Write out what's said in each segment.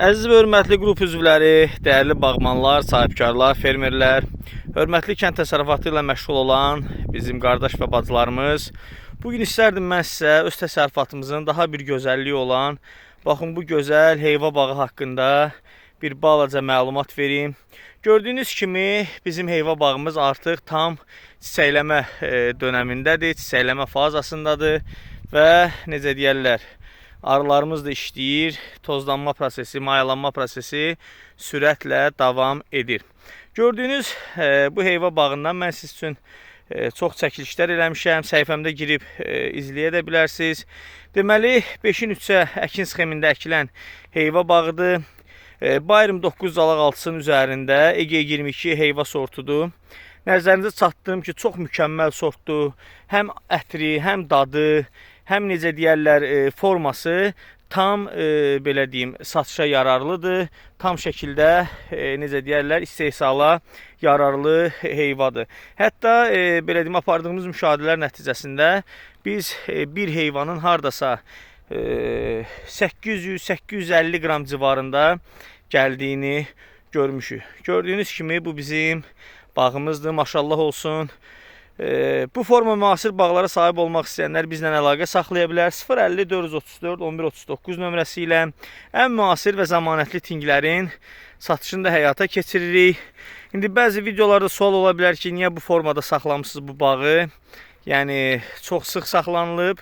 Əziz və hörmətli qrup üzvləri, dəyərli bağmanlar, sahibkarlar, fermerlər, hörmətli kənd təsərrüfatı ilə məşğul olan bizim qardaş və bacılarımız. Bugün istərdim mən sizə öz təsərrüfatımızın daha bir gözəlliyi olan, baxın bu gözəl heyva bağı haqqında bir balaca məlumat verim. Gördüyünüz kimi bizim heyva bağımız artıq tam çiçəkləmə dönəmindədir, çiçəkləmə fazasındadır və necə deyərlər, arılarımız da işləyir, tozlanma prosesi, mayalanma prosesi sürətlə davam edir. Gördüyünüz bu heyva bağından mən siz üçün çox çəkilişlər eləmişəm, səhifəmdə girib izləyə də bilərsiniz. Deməli, 5-in 3-ə əkin sxemində əkilən heyva bağıdır. Bayram 9 zalaq altısının üzərində EG22 heyva sortudur. Nəzərinizə çatdırım ki, çox mükəmməl sortdur. Həm ətri, həm dadı, həm necə deyərlər, forması tam belə deyim, satışa yararlıdır. Tam şəkildə necə deyərlər, istehsala yararlı heyvadır. Hətta belə deyim, apardığımız müşahidələr nəticəsində biz bir heyvanın hardasa 800-850 qram civarında gəldiyini görmüşük. Gördüyünüz kimi bu bizim bağımızdır, maşallah olsun. Bu forma müasir bağlara sahib olmaq istəyənlər bizlə əlaqə saxlaya bilər. 050 434 1139 nömrəsi ilə ən müasir və zəmanətli tinglərin satışını da həyata keçiririk. İndi bəzi videolarda sual ola bilər ki, niyə bu formada saxlamışsınız bu bağı? Yəni, çox sıx saxlanılıb,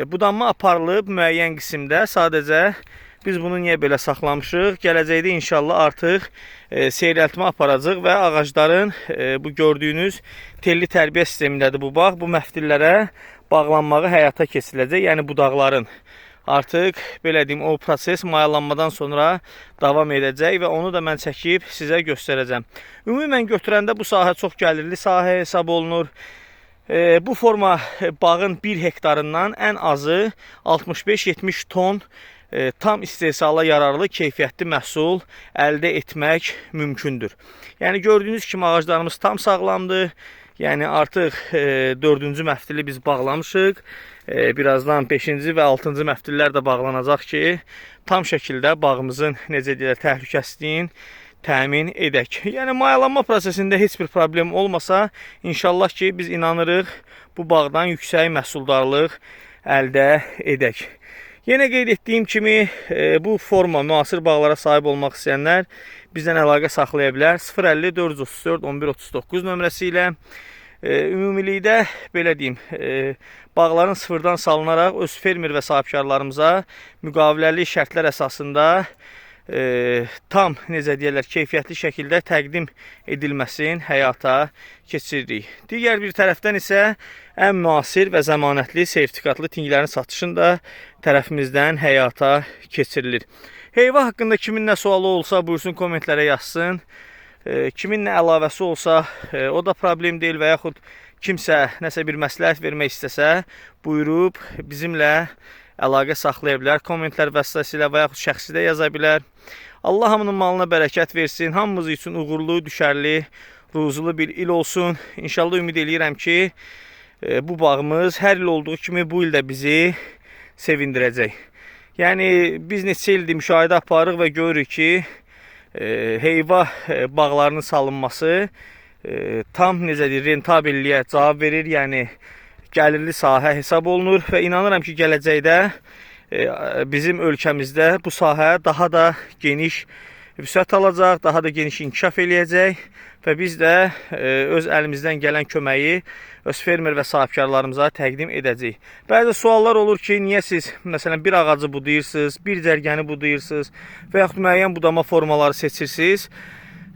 budanma aparılıb müəyyən qismdə. Sadəcə biz bunu niyə belə saxlamışıq? Gələcəkdə inşallah artıq seyrəltmə aparacaq və ağacların bu gördüyünüz telli tərbiyə sistemindədir bu bağ. Bu məftillərə bağlanmağı həyata keçiriləcək. Yəni budaqların artıq belə deyim, o proses mayalanmadan sonra davam edəcək və onu da mən çəkib sizə göstərəcəm. Ümumən götürəndə bu sahə çox gəlirli sahə hesab olunur. Bu forma bağın 1 hektarından ən azı 65-70 ton tam istehsala yararlı keyfiyyətli məhsul əldə etmək mümkündür. Yəni gördüyünüz kimi ağaclarımız tam sağlamdır. Yəni artıq 4-cü məftili biz bağlamışıq. Birazdan 5-ci və 6-cı məftillər də bağlanacaq ki, tam şəkildə bağımızın necə deyirlər, təhlükəsizliyini təmin edək. Yəni mayalanma prosesində heç bir problem olmasa, inşallah ki, biz inanırıq bu bağdan yüksək məhsuldarlıq əldə edək. Yenə qeyd etdiyim kimi, bu forma müasir bağlara sahib olmaq istəyənlər bizdən əlaqə saxlaya bilər. 050 434 1139 nömrəsi ilə ümumilikdə belə deyim, bağların sıfırdan salınaraq öz fermer və sahibkarlarımıza müqaviləli şərtlər əsasında tam necə deyərlər, keyfiyyətli şəkildə təqdim edilməsini həyata keçiririk. Digər bir tərəfdən isə ən müasir və zəmanətli sertifikatlı tinglərin satışını da tərəfimizdən həyata keçirilir. Heyva haqqında kimin nə sualı olsa buyursun kommentlərə yazsın. Kimin nə əlavəsi olsa o da problem deyil və yaxud kimsə nəsə bir məsləhət vermək istəsə buyurub bizimlə əlaqə saxlaya bilər. Kommentlər vasitəsilə və yaxud şəxsi də yaza bilər. Allah hamının malına bərəkət versin. Hamımız üçün uğurlu, düşərli, ruzulu bir il olsun. İnşallah ümid edirəm ki, bu bağımız hər il olduğu kimi bu ildə bizi sevindirəcək. Yəni, biz neçə ildir müşahidə aparırıq və görürük ki, heyva bağlarının salınması tam necə deyir, rentabelliyə cavab verir. Yəni, gəlirli sahə hesab olunur və inanıram ki, gələcəkdə bizim ölkəmizdə bu sahə daha da geniş vüsət alacaq, daha da geniş inkişaf eləyəcək və biz də öz əlimizdən gələn köməyi öz fermer və sahibkarlarımıza təqdim edəcəyik. Bəzi suallar olur ki, niyə siz məsələn bir ağacı budayırsınız, bir cərgəni budayırsınız və yaxud müəyyən budama formaları seçirsiniz.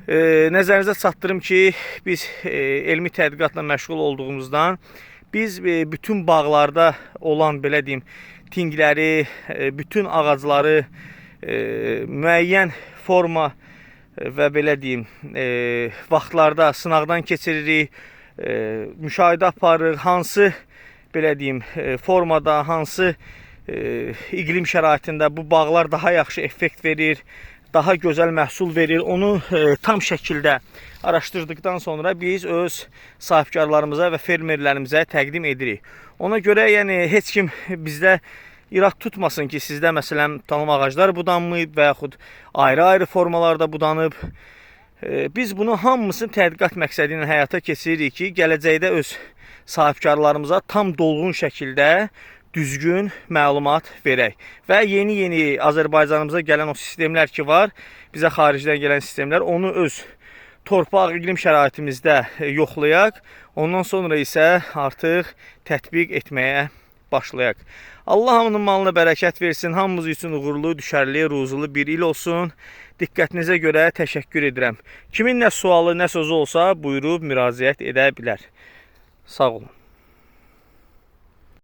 Nəzərinizə çatdırım ki, biz elmi tədqiqatla məşğul olduğumuzdan biz bütün bağlarda olan, belə deyim, tingləri, bütün ağacları müəyyən forma və belə deyim, vaxtlarda sınaqdan keçiririk, müşahidə aparırıq, hansı belə deyim, formada, hansı iqlim şəraitində bu bağlar daha yaxşı effekt verir, daha gözəl məhsul verir. Onu tam şəkildə araşdırdıqdan sonra biz öz sahibkarlarımıza və fermerlərimizə təqdim edirik. Ona görə yəni heç kim bizdə İrad tutmasın ki, sizdə məsələn tutalım ağaclar budanmayıb və yaxud ayrı-ayrı formalarda budanıb. Biz bunu hamısını tədqiqat məqsədi ilə həyata keçiririk ki, gələcəkdə öz sahibkarlarımıza tam dolğun şəkildə düzgün məlumat verək. Və yeni Azərbaycanımıza gələn o sistemlər ki var, bizə xaricdən gələn sistemlər, onu öz torpaq iqlim şəraitimizdə yoxlayaq. Ondan sonra isə artıq tətbiq etməyə başlayaq. Allah hamının malına bərəkət versin. Hamımız üçün uğurlu, düşərli, ruzulu bir il olsun. Diqqətinizə görə təşəkkür edirəm. Kimin nə sualı, nə sözü olsa buyurub müraciət edə bilər. Sağ olun.